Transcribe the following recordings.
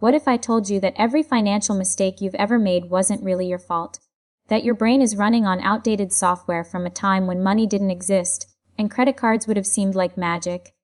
What if I told you that every financial mistake you've ever made wasn't really your fault? That your brain is running on outdated software from a time when money didn't exist, and credit cards would have seemed like magic?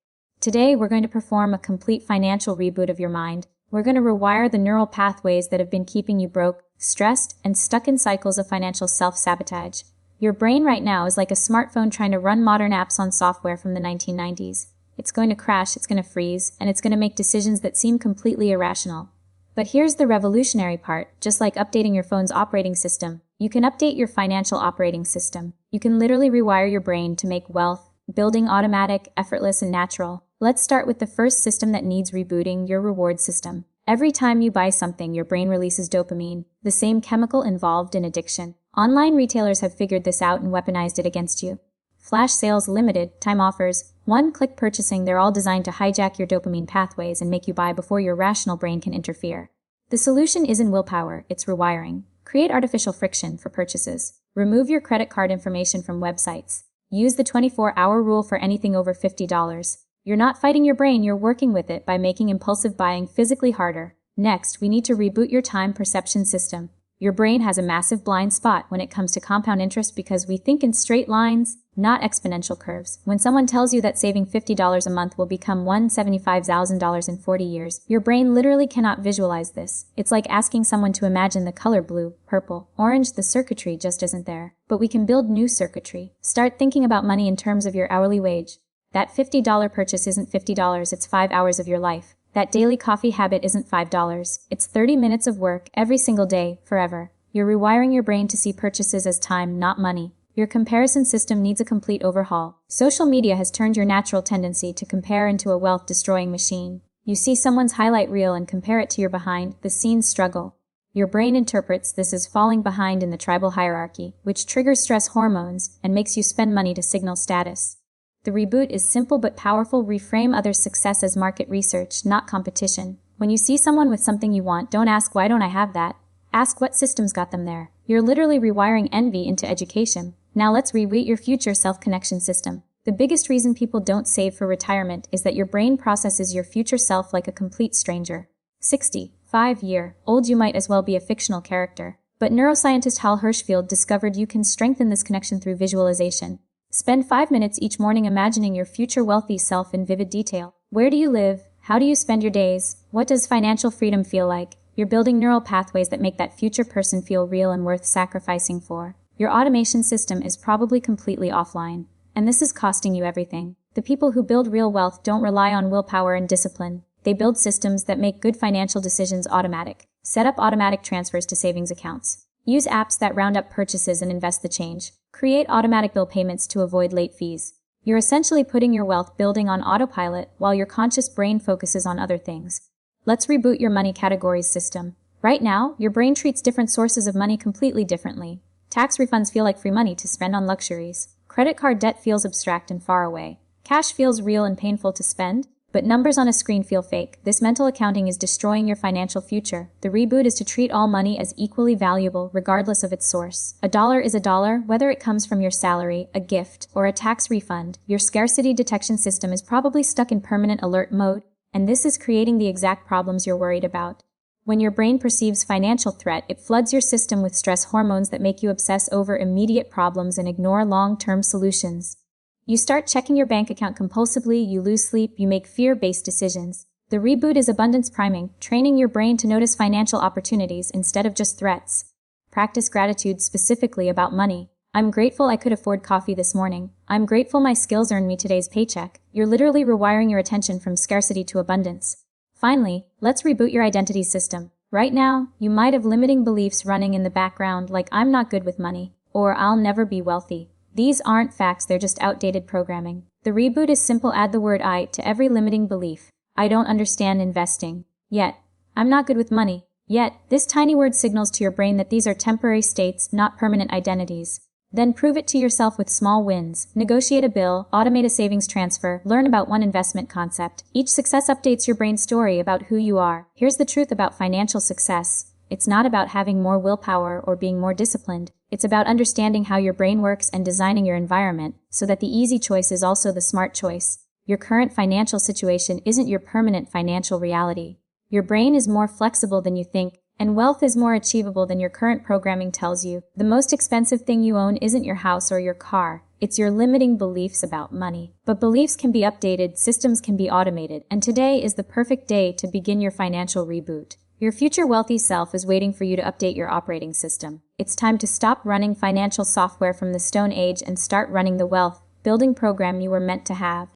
Today, we're going to perform a complete financial reboot of your mind. We're going to rewire the neural pathways that have been keeping you broke, stressed, and stuck in cycles of financial self-sabotage. Your brain right now is like a smartphone trying to run modern apps on software from the 1990s. It's going to crash, it's going to freeze, and it's going to make decisions that seem completely irrational. But here's the revolutionary part. Just like updating your phone's operating system, you can update your financial operating system. You can literally rewire your brain to make wealth, building automatic, effortless, and natural. Let's start with the first system that needs rebooting, your reward system. Every time you buy something, your brain releases dopamine, the same chemical involved in addiction. Online retailers have figured this out and weaponized it against you. Flash sales, limited time offers, one-click purchasing, they're all designed to hijack your dopamine pathways and make you buy before your rational brain can interfere. The solution isn't willpower, it's rewiring. Create artificial friction for purchases. Remove your credit card information from websites. Use the 24-hour rule for anything over $50. You're not fighting your brain, you're working with it by making impulsive buying physically harder. Next, we need to reboot your time perception system. Your brain has a massive blind spot when it comes to compound interest because we think in straight lines, not exponential curves. When someone tells you that saving $50 a month will become $175,000 in 40 years, your brain literally cannot visualize this. It's like asking someone to imagine the color blue, purple, orange. The circuitry just isn't there. But we can build new circuitry. Start thinking about money in terms of your hourly wage. That $50 purchase isn't $50, it's 5 hours of your life. That daily coffee habit isn't $5, it's 30 minutes of work every single day, forever. You're rewiring your brain to see purchases as time, not money. Your comparison system needs a complete overhaul. Social media has turned your natural tendency to compare into a wealth-destroying machine. You see someone's highlight reel and compare it to your behind-the-scenes struggle. Your brain interprets this as falling behind in the tribal hierarchy, which triggers stress hormones and makes you spend money to signal status. The reboot is simple but powerful. Reframe others' success as market research, not competition. When you see someone with something you want, don't ask, why don't I have that? Ask what systems got them there. You're literally rewiring envy into education. Now let's reboot your future self-connection system. The biggest reason people don't save for retirement is that your brain processes your future self like a complete stranger. 65-year-old, you might as well be a fictional character. But neuroscientist Hal Hershfield discovered you can strengthen this connection through visualization. Spend 5 minutes each morning imagining your future wealthy self in vivid detail. Where do you live? How do you spend your days? What does financial freedom feel like? You're building neural pathways that make that future person feel real and worth sacrificing for. Your automation system is probably completely offline, and this is costing you everything. The people who build real wealth don't rely on willpower and discipline. They build systems that make good financial decisions automatic. Set up automatic transfers to savings accounts. Use apps that round up purchases and invest the change. Create automatic bill payments to avoid late fees. You're essentially putting your wealth building on autopilot while your conscious brain focuses on other things. Let's reboot your money categories system. Right now, your brain treats different sources of money completely differently. Tax refunds feel like free money to spend on luxuries. Credit card debt feels abstract and far away. Cash feels real and painful to spend. But numbers on a screen feel fake. This mental accounting is destroying your financial future. The reboot is to treat all money as equally valuable, regardless of its source. A dollar is a dollar, whether it comes from your salary, a gift, or a tax refund. Your scarcity detection system is probably stuck in permanent alert mode, and this is creating the exact problems you're worried about. When your brain perceives financial threat, it floods your system with stress hormones that make you obsess over immediate problems and ignore long-term solutions. You start checking your bank account compulsively, you lose sleep, you make fear-based decisions. The reboot is abundance priming, training your brain to notice financial opportunities instead of just threats. Practice gratitude specifically about money. I'm grateful I could afford coffee this morning. I'm grateful my skills earned me today's paycheck. You're literally rewiring your attention from scarcity to abundance. Finally, let's reboot your identity system. Right now, you might have limiting beliefs running in the background like I'm not good with money, or I'll never be wealthy. These aren't facts, they're just outdated programming. The reboot is simple. Add the word I to every limiting belief. I don't understand investing. Yet. I'm not good with money. Yet. This tiny word signals to your brain that these are temporary states, not permanent identities. Then prove it to yourself with small wins. Negotiate a bill, automate a savings transfer, learn about one investment concept. Each success updates your brain's story about who you are. Here's the truth about financial success. It's not about having more willpower or being more disciplined. It's about understanding how your brain works and designing your environment so that the easy choice is also the smart choice. Your current financial situation isn't your permanent financial reality. Your brain is more flexible than you think, and wealth is more achievable than your current programming tells you. The most expensive thing you own isn't your house or your car. It's your limiting beliefs about money. But beliefs can be updated, systems can be automated, and today is the perfect day to begin your financial reboot. Your future wealthy self is waiting for you to update your operating system. It's time to stop running financial software from the Stone Age and start running the wealth building program you were meant to have.